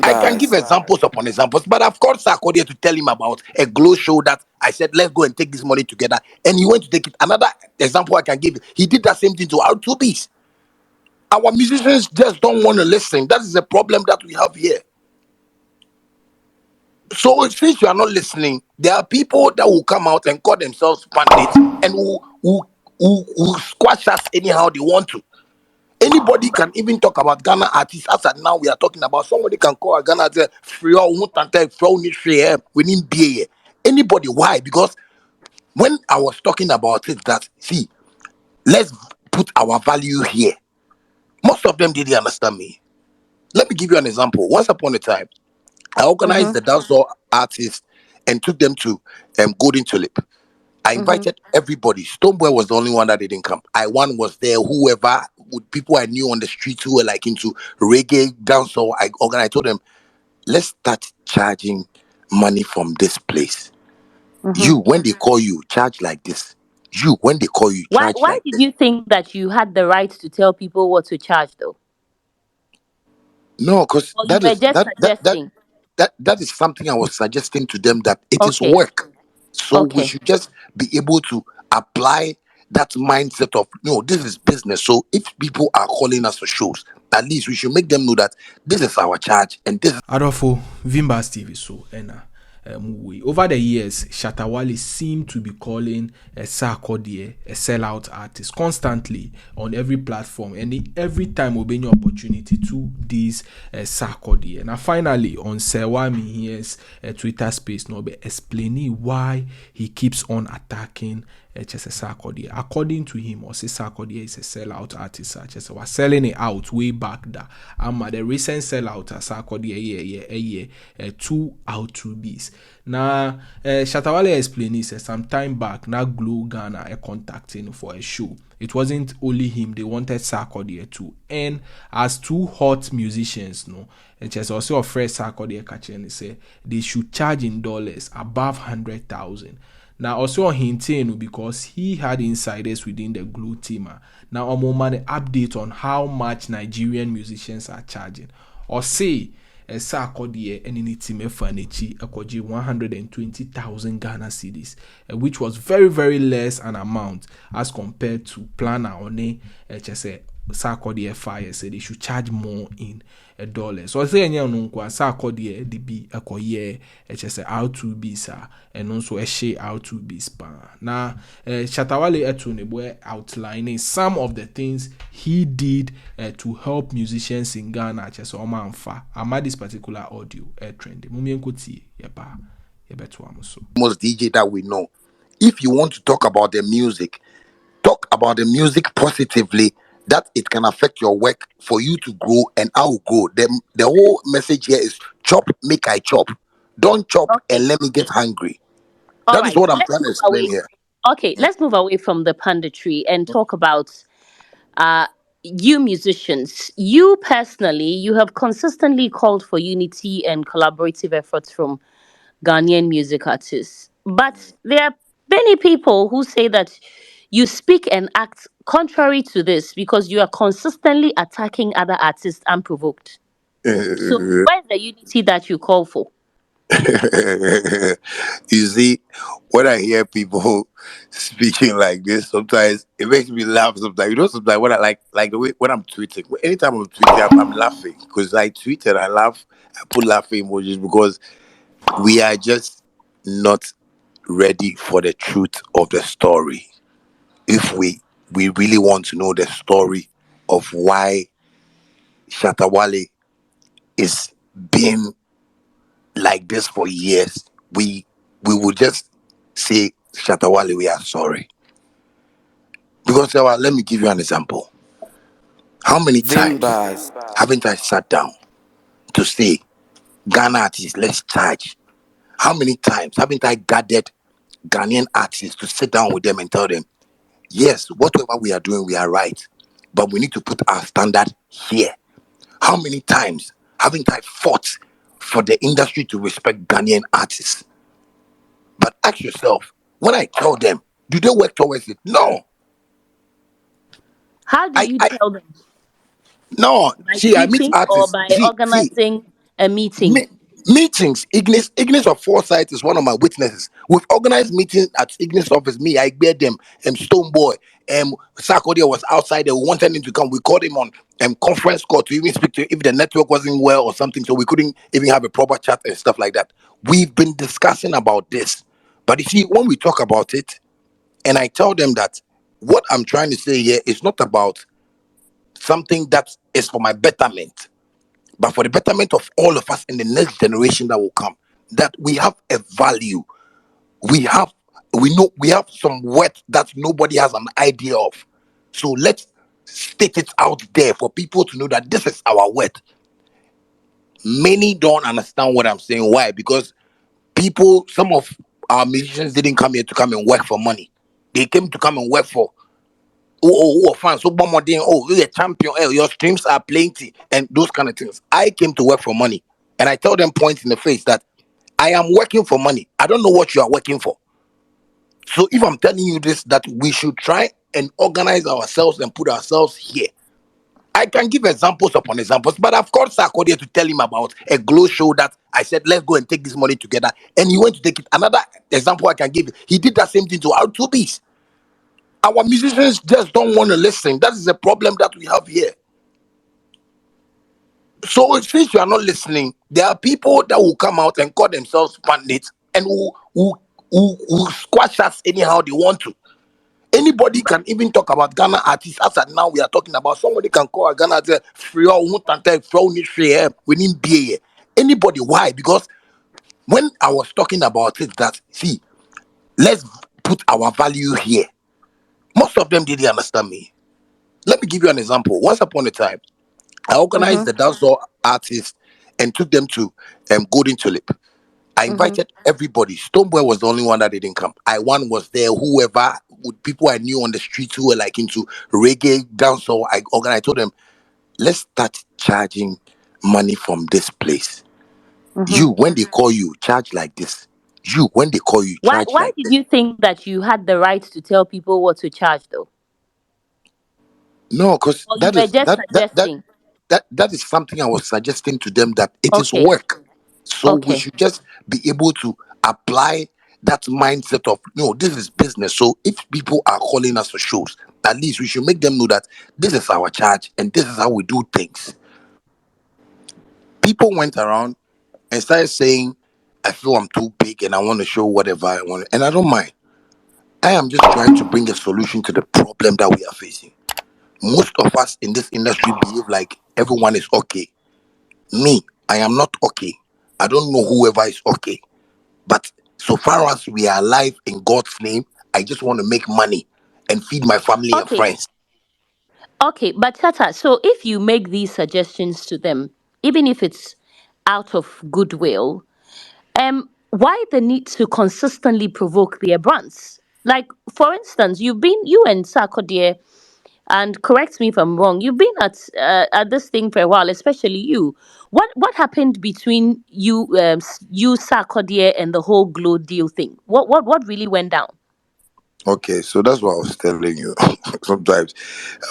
I can give Vimbas. examples upon examples, but I've called Sarkodie to tell him about a glow show that I said, let's go and take this money together. And he went to take it. Another example I can give, he did that same thing to R2bees. Our musicians just don't want to listen. That is the problem that we have here. So since you are not listening, there are people that will come out and call themselves pundits and who squash us anyhow they want to. Anybody can even talk about Ghana artists. As at now, we are talking about somebody can call a Ghana artist free or we need be here. Anybody? Why? Because when I was talking about it, that see, let's put our value here. Most of them didn't understand me. Let me give you an example. Once upon a time, I organized Mm-hmm. the dancehall artists and took them to Golden Tulip. I Mm-hmm. invited everybody. Stoneboy was the only one that didn't come. I one was there. Whoever, with people I knew on the streets who were like into reggae dancehall, I organized. I told them, let's start charging money from this place. Mm-hmm. You, when they call you, charge like this. You, when they call you, charge Why like did this. you think that you had the right to tell people what to charge, though? No, because Or you were just that suggesting? that is something I was suggesting to them that it is Okay. work. So we Okay. should just be able to apply that mindset of no, this is business. So if people are calling us for shows, at least we should make them know that this is our charge and this is Adolfo, Vimbas TV so over the years, Shatta Wale seemed to be calling a Sarkodie a sellout artist constantly on every platform, and every time obeying opportunity to this Sarkodie. Now, finally, on Sewami, here's a Twitter space, no, be explaining why he keeps on attacking Sarkodie. According to him, or say Sarkodie is a sellout artist. Just was selling it out way back there. The recent sellout Sarkodie two R2bees. Now, Shatta Wale explained he said some time back, now Glue Ghana contacting for a show. It wasn't only him; they wanted Sarkodie too. And as two hot musicians, no, and just also a fresh Sarkodie catching, they say they should charge in dollars above 100,000. Now also hinting because he had insiders within the Glue team. Now I'm on the update on how much Nigerian musicians are charging. Or say Sarkodie and in team Fanichi akoji 120,000 Ghana cedis, which was very very less an amount as compared to Planner on a Sarkodie fire said they should charge more in a dollar. So I say any unkwa Sarkodie the be a koye R2bees and also a share R2bees pa. Now Shatta Wale etu outlining some of the things he did to help musicians in Ghana just omanfa. Ama this particular audio trend. Mumienko yeba yebeto amuso. most DJ that we know. If you want to talk about the music, talk about the music positively, that it can affect your work for you to grow and I will grow. The whole message here is chop, make I chop. Don't chop Okay. and let me get hungry. All That is right. what I'm Let's trying to move explain away. here. Okay, let's move away from the punditry and talk about uh you musicians. You personally, you have consistently called for unity and collaborative efforts from Ghanaian music artists. But there are many people who say that you speak and act contrary to this because you are consistently attacking other artists unprovoked. So, where's the unity that you call for? You see, when I hear people speaking like this, sometimes it makes me laugh. Sometimes, sometimes when I like the way when I'm tweeting, anytime I'm tweeting, I'm laughing because I tweet and I laugh. I put laughing emojis because we are just not ready for the truth of the story. If we really want to know the story of why Shatta Wale is being like this for years, we would just say, Shatta Wale, we are sorry. Because let me give you an example. How many times Vimbas. haven't I sat down to say, Ghana artists, let's charge? How many times haven't I gathered Ghanaian artists to sit down with them and tell them, yes, whatever we are doing, we are right, but we need to put our standard here? How many times haven't I fought for the industry to respect Ghanaian artists? But ask yourself, when I tell them, do they work towards it? No. How do I, you I tell them? no. By See, I meet tweeting or artists. by See, organizing a meeting? Me- Meetings. Ignis of Foresight is one of my witnesses. We've organized meetings at Ignis office. Me, I bear them. Stoneboy, Sarkodie was outside. They wanted him to come. We called him on conference call to even speak to him if the network wasn't well or something, so we couldn't even have a proper chat and stuff like that. We've been discussing about this, but you see, when we talk about it, and I tell them that what I'm trying to say here is not about something that is for my betterment, but for the betterment of all of us in the next generation that will come. That we have a value, we have, we know we have some worth that nobody has an idea of. So let's state it out there for people to know that this is our worth. Many don't understand what I'm saying. Why? Because people, some of our musicians didn't come here to come and work for money. They came to come and work for fans. So one more thing, you're a champion, your streams are plenty, and those kind of things. I came to work for money, and I tell them point in the face that I am working for money. I don't know what you are working for. So if I'm telling you this, that we should try and organize ourselves and put ourselves here. I can give examples upon examples, but I've called Sarkodie to tell him about a glow show that I said, let's go and take this money together. And he went to take it. Another example I can give, he did that same thing to R2bees. Our musicians just don't want to listen. That is the problem that we have here. So since you are not listening, there are people that will come out and call themselves pundits and who squash us anyhow they want to. Anybody can even talk about Ghana artists. As at now, we are talking about somebody can call a Ghana artist free or we need be here. Anybody? Why? Because when I was talking about it, that see, let's put our value here. Most of them didn't understand me. Let me give you an example. Once upon a time, I organized Mm-hmm. the dancehall artists and took them to Golden Tulip. I Mm-hmm. invited everybody. Stoneboy was the only one that didn't come. I one was there. Whoever, with people I knew on the streets who were like into reggae dancehall, I organized. I told them, let's start charging money from this place. Mm-hmm. You, when they call you, charge like this. You, when they call you, charge Why like did this. you think that you had the right to tell people what to charge, though? No, because Or you were just that suggesting? that is something I was suggesting to them, that it is Okay. work. So we Okay. should just be able to apply that mindset of no, this is business. So if people are calling us for shows, at least we should make them know that this is our charge and this is how we do things. People went around and started saying, I feel I'm too big and I want to show whatever I want, and I don't mind. I am just trying to bring a solution to the problem that we are facing. Most of us in this industry behave like everyone is okay. Me, I am not okay. I don't know whoever is okay. But so far as we are alive in God's name, I just want to make money and feed my family and Okay. friends. Okay. But Tata, so if you make these suggestions to them, even if it's out of goodwill, why the need to consistently provoke their brands? Like, for instance, you and Sarkodie, and correct me if I'm wrong, you've been at this thing for a while, especially you. What happened between you, Sarkodie, and the whole Glow deal thing? What really went down? Okay, so that's what I was telling you. Sometimes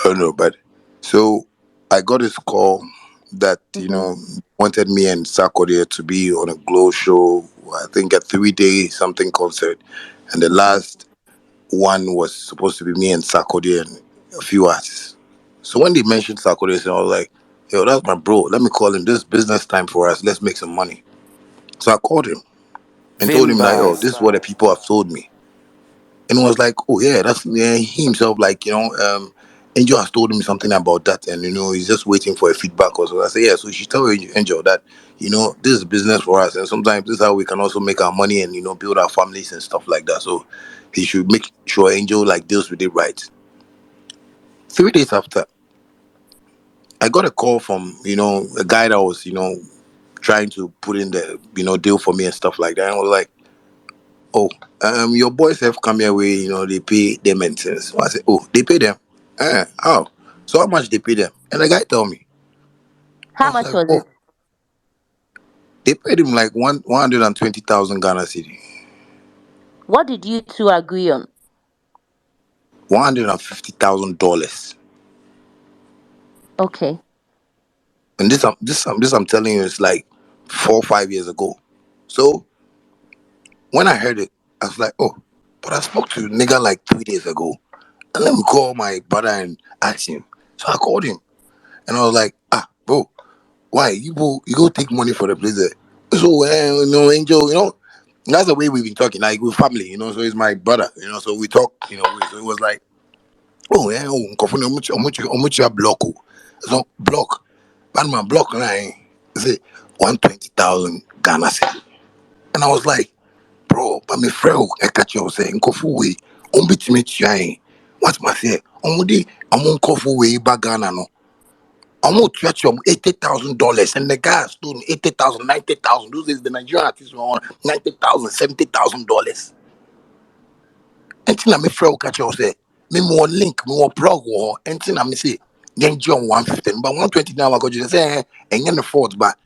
I don't know, but so I got this call that Mm-hmm. wanted me and Sarkodie to be on a Glow show. I think a 3 day something concert, and the Mm-hmm. last one was supposed to be me and Sarkodie and a few artists. So when they mentioned Sarkodie, I was like, "Yo, that's my bro. Let me call him. This is business time for us. Let's make some money." So I called him and told him like, "Oh, this is what the people have told me." And was like, "Oh yeah, that's yeah." He himself like Angel has told him something about that, and he's just waiting for a feedback or so. I said, "Yeah, so you should tell Angel that this is business for us, and sometimes this is how we can also make our money and build our families and stuff like that. So he should make sure Angel like deals with it right." 3 days after, I got a call from a guy that was trying to put in the deal for me and stuff like that, and I was like, "Oh, your boys have come here where they pay them maintenance." So I said, "Oh, they pay them? How? So how much they pay them?" And the guy told me. I How was much like, was "Oh, it? they paid him like 120,000 Ghana cedi, What did you two agree on? $150,000." Okay. And this I'm telling you is like 4 or 5 years ago. So when I heard it, I was like, oh, but I spoke to the nigga like 3 days ago. And let me call my brother and ask him. So I called him and I was like, bro, why? You go take money for the place there. So, Angel, that's the way we've been talking, like with family, so he's my brother, so we talk, so it was like, oh, yeah, how much you block? So, block. But my block, I say, 120,000 Ghana cedi. And I was like, bro, but my friend, I catch you saying, Kofu way, bit me trying. What's my say? I'm on Kofu way back Ghana, no. I'm going to charge you $80,000, and the guy is doing 80,000, 90,000. Those is the Nigerian artists were on 90,000, $70,000. And then my friend catch you say, me more link, me more blog war, and then I say, then John 115, but 120 now I got you say, and you're the fourth, but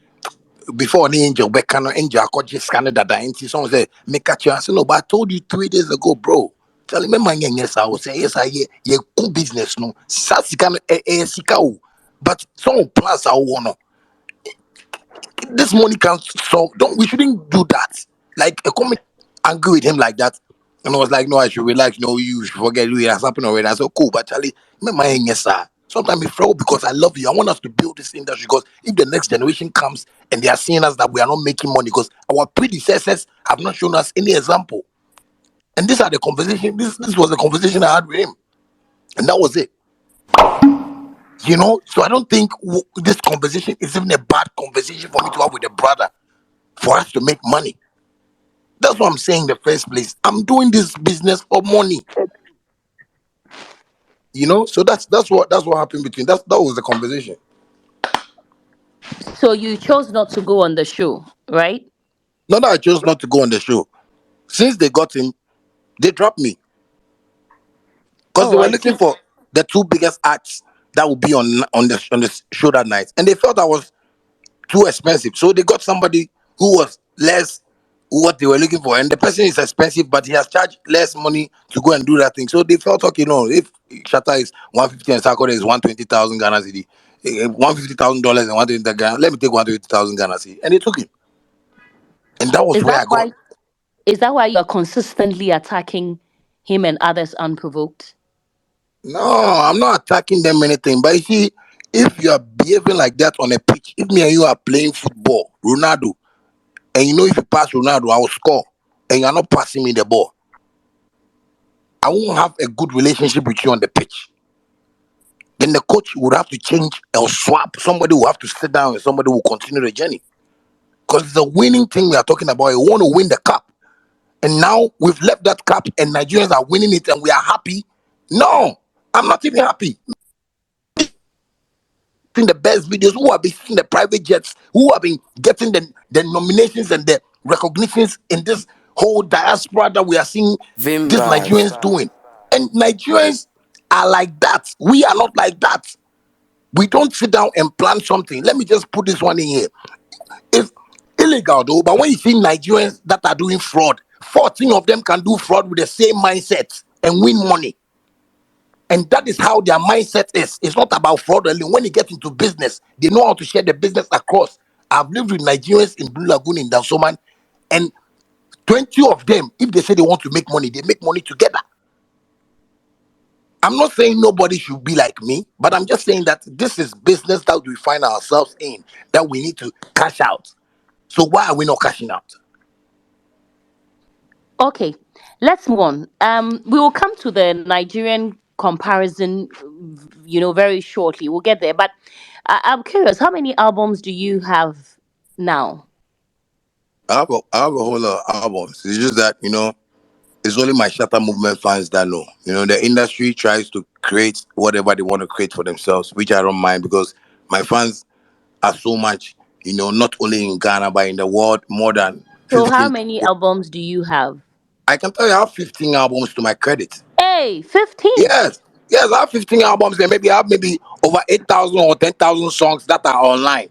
before the angel back no angel I got just scanned that and someone say make catch you. I said no, but I told you 3 days ago, bro. Tell me man yes, I will say yes, I yeah good business no. Sasi can sikao. But some plans I want this money can solve. Don't we shouldn't do that. Like a comment angry with him like that. And I was like, no, I should relax. No, you should forget it has happened already. I said, cool, but Charlie, me my yes, sir. Sometimes we throw because I love you. I want us to build this industry because if the next generation comes and they are seeing us that we are not making money because our predecessors have not shown us any example. And these are the conversation. This was the conversation I had with him, and that was it. So I don't think this conversation is even a bad conversation for me to have with a brother for us to make money. That's what I'm saying in the first place. I'm doing this business for money. So that's what happened between that was the conversation. So you chose not to go on the show, right? Not that I chose not to go on the show. Since they got him, they dropped me because they Oh, were I looking see. for the two biggest acts that would be on the show that night, and they felt I was too expensive. So they got somebody who was less what they were looking for, and the person is expensive, but he has charged less money to go and do that thing. So they felt okay, no, if Shatta is 150 and Sarkodie is 120,000 Ghana cedi, $150,000 and 120 Ghana, let me take 120,000 Ghana cedi, and they took him, and that was Is where that I got. why? Is that why you are consistently attacking him and others unprovoked? No, I'm not attacking them anything, but you see, if you are behaving like that on a pitch, if me and you are playing football, Ronaldo, and if you pass Ronaldo, I will score, and you are not passing me the ball, I won't have a good relationship with you on the pitch. Then the coach would have to change or swap. Somebody will have to sit down and somebody will continue the journey. Because it's a winning thing we are talking about. You want to win the cup. And now we've left that cup and Nigerians are winning it and we are happy. No, I'm not even happy. Seeing the best videos, who have been seeing the private jets, who have been getting the nominations and the recognitions in this whole diaspora that we are seeing these Vimbas. Nigerians doing. And Nigerians are like that. We are not like that. We don't sit down and plan something. Let me just put this one in here. It's illegal though, but when you see Nigerians that are doing fraud, 14 of them can do fraud with the same mindset and win money. And that is how their mindset is. It's not about fraud only. When you get into business, they know how to share the business across. I've lived with Nigerians in Blue Lagoon in Dansoman, and 20 of them, if they say they want to make money, they make money together. I'm not saying nobody should be like me, but I'm just saying that this is business that we find ourselves in, that we need to cash out. So why are we not cashing out? Okay, let's move on. We will come to the Nigerian comparison, very shortly. We'll get there. But I'm curious, how many albums do you have now? I have a whole lot of albums. It's just that, it's only my Shatter movement fans that know. The industry tries to create whatever they want to create for themselves, which I don't mind because my fans are so much, not only in Ghana, but in the world, more than So, how 15. many albums do you have? I can tell you I have 15 albums to my credit. Hey, 15. Yes. Yes, I have 15 albums and maybe I have maybe over 8,000 or 10,000 songs that are online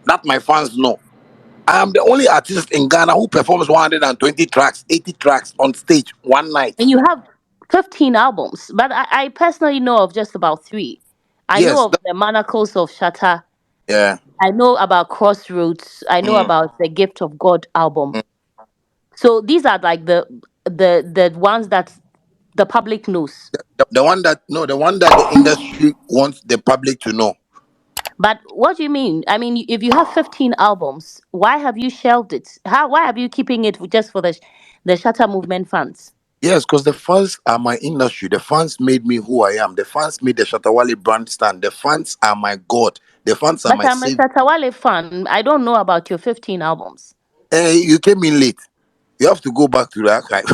that my fans know. I am the only artist in Ghana who performs 120 tracks, 80 tracks on stage one night. And you have 15 albums. But I personally know of just about three. I know Yes, of the Manacles of Shatta. yeah. I know about Crossroads. I know Mm, about the Gift of God album. mm. So these are like the ones that the public knows. The one that no, the one that the industry wants the public to know. But what do you mean? I mean, if you have 15 albums, why have you shelved it? How? Why are you keeping it just for the Shatta movement fans? Yes, because the fans are my industry. The fans made me who I am. The fans made the Shatawale brand stand. The fans are my God. The fans are But my I'm a savior. Shatta Wale fan. I don't know about your 15 albums. You came in late. You have to go back to the archive.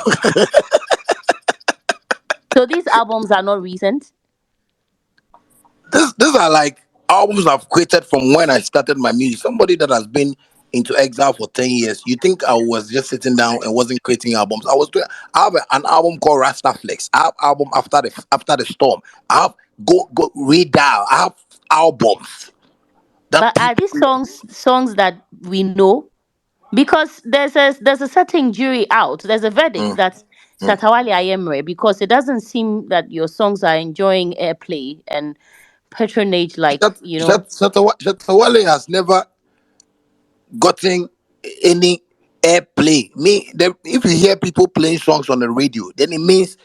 So these albums are not recent. These are like albums I've created from when I started my music. Somebody that has been into exile for 10 years. You think I was just sitting down and wasn't creating albums? I was doing. I have an album called Rastaflex. I have album after the storm. I have go read down. I have albums that But are people. these songs that we know? Because there's a certain jury out. There's a verdict Mm, that mm. Shatawale Ayemre, because it doesn't seem that your songs are enjoying airplay and patronage like, Shatawale has never gotten any airplay. If you hear people playing songs on the radio, then it means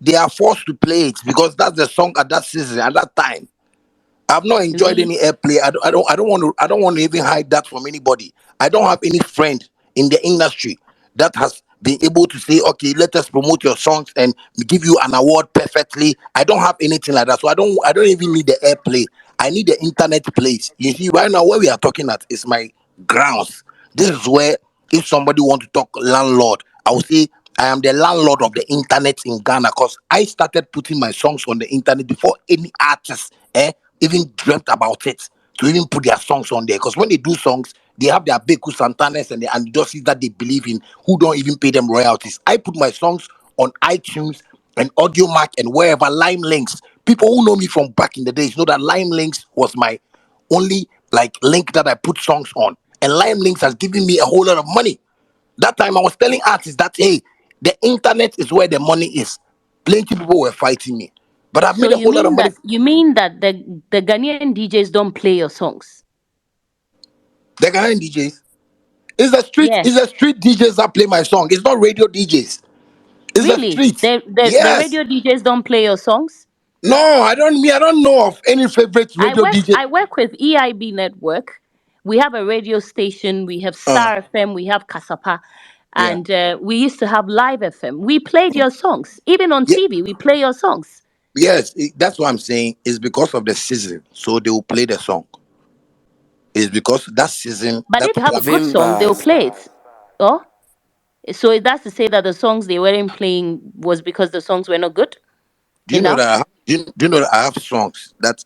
they are forced to play it because that's the song at that season, at that time. I've not enjoyed really. any airplay. I don't want to even hide that from anybody. I don't have any friend in the industry that has been able to say, okay, let us promote your songs and give you an award perfectly. I don't have anything like that. So I don't even need the airplay. I need the internet place. You see, right now where we are talking at is my grounds. This is where if somebody want to talk landlord, I will say I am the landlord of the internet in Ghana because I started putting my songs on the internet before any artist even dreamt about it to even put their songs on there. Because when they do songs, they have their Beku Santanas and the Andidosis that they believe in who don't even pay them royalties. I put my songs on iTunes and Audio Mac and wherever Lime Links. People who know me from back in the days know that Lime Links was my only like link that I put songs on. And Lime Links has given me a whole lot of money. That time I was telling artists that hey, the internet is where the money is. Plenty people were fighting me. But I've So made a whole lot of money. you mean that the Ghanaian DJs don't play your songs? The Ghanaian DJs. It's Yes. the street DJs that play my song. It's not radio DJs. It's the Really? street. The Yes. radio DJs don't play your songs? No, I don't know of any favorite radio DJ. I work with EIB Network. We have a radio station. We have Uh, Star FM. We have Kasapa, yeah. and we used to have Live FM. We played your songs, even on Yeah. TV. We play your songs. Yes, that's what I'm saying. It's because of the season. So they will play the song. It's because that season But that if you have people a are. good song, they'll Vimbas. play it. Oh, so that's to say that the songs they weren't playing was because the songs were not good Do you know that? enough. Do you know that I have songs that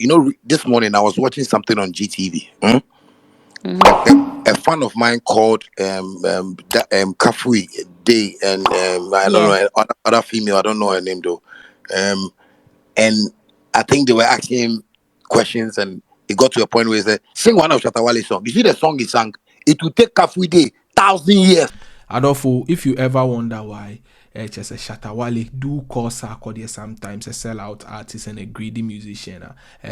this morning I was watching something on GTV. Hmm. A fan of mine called Kafui Day and I don't Yeah. know other female. I don't know her name though. Um, and I think they were asking him questions, and it got to a point where he said, "Sing one of Shatawale's song." You see the song he sang. It will take Kafui Day 1,000 years. Adolfo, if you ever wonder why just a Shatta Wale do call Sarkodie sometimes a sellout artist and a greedy musician,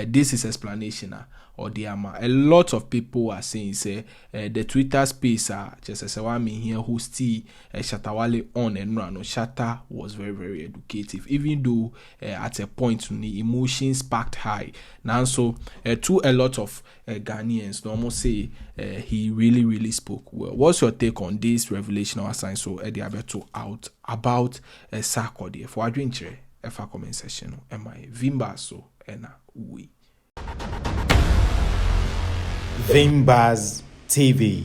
this is explanation. Or the a lot of people are saying say the Twitter space just as one me here who still Shatta Wale on and run. Shatta was very very educative, even though at a point the emotions sparked high. Now so to a lot of Ghanaians, almost say he really spoke well. What's your take on this revelational sign? So Eddie Alberto out about Sarkodie for adventure. If a comment section, am I Vimba so and we. Vimbas TV.